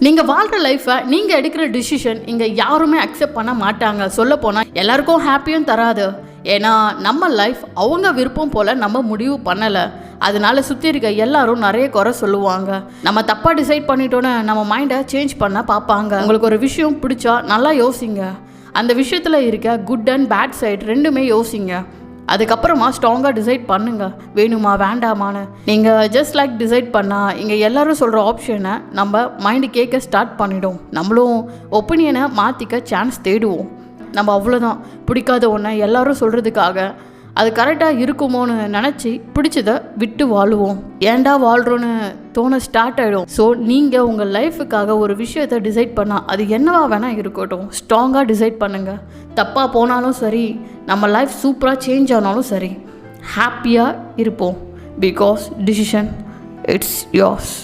நீங்கள் வாழ்கிற லைஃப்பை நீங்கள் எடுக்கிற டிசிஷன் இங்கே யாருமே அக்செப்ட் பண்ண மாட்டாங்க. சொல்லப்போனால் எல்லாருக்கும் ஹாப்பியும் தராது. ஏன்னா நம்ம லைஃப் அவங்க விருப்பம் போல் நம்ம முடிவு பண்ணலை. அதனால சுற்றி இருக்க எல்லாரும் நிறைய குறை சொல்லுவாங்க. நம்ம தப்பாக டிசைட் பண்ணிட்டோன்னு நம்ம மைண்டை சேஞ்ச் பண்ண பார்ப்பாங்க. உங்களுக்கு ஒரு விஷயம் பிடிச்சா நல்லா யோசிங்க. அந்த விஷயத்தில் இருக்க குட் அண்ட் பேட் சைடு ரெண்டுமே யோசிங்க. அதுக்கப்புறமா ஸ்ட்ராங்காக டிசைட் பண்ணுங்கள், வேணுமா வேண்டாமான்னு. நீங்கள் ஜஸ்ட் லைக் டிசைட் பண்ணால் இங்கே எல்லோரும் சொல்கிற ஆப்ஷனை நம்ம மைண்டு கேட்க ஸ்டார்ட் பண்ணிவிடும். நம்மளும் ஒப்பீனியனை மாற்றிக்க சான்ஸ் தேடுவோம். நம்ம அவ்வளோதான், பிடிக்காத ஒன்றை எல்லோரும் சொல்கிறதுக்காக அது கரெக்டாக இருக்குமோன்னு நினச்சி பிடிச்சதை விட்டு வாழுவோம். ஏன்டா வாழ்கிறோன்னு தோண ஸ்டார்ட் ஆகிடும். ஸோ நீங்கள் உங்கள் லைஃபுக்காக ஒரு விஷயத்தை டிசைட் பண்ணால் அது என்னவா வேணால் இருக்கட்டும், ஸ்ட்ராங்காக டிசைட் பண்ணுங்கள். தப்பாக போனாலும் சரி, நம்ம லைஃப் சூப்பராக சேஞ்ச் ஆனாலும் சரி, ஹாப்பியாக இருப்போம். Because decision it's yours.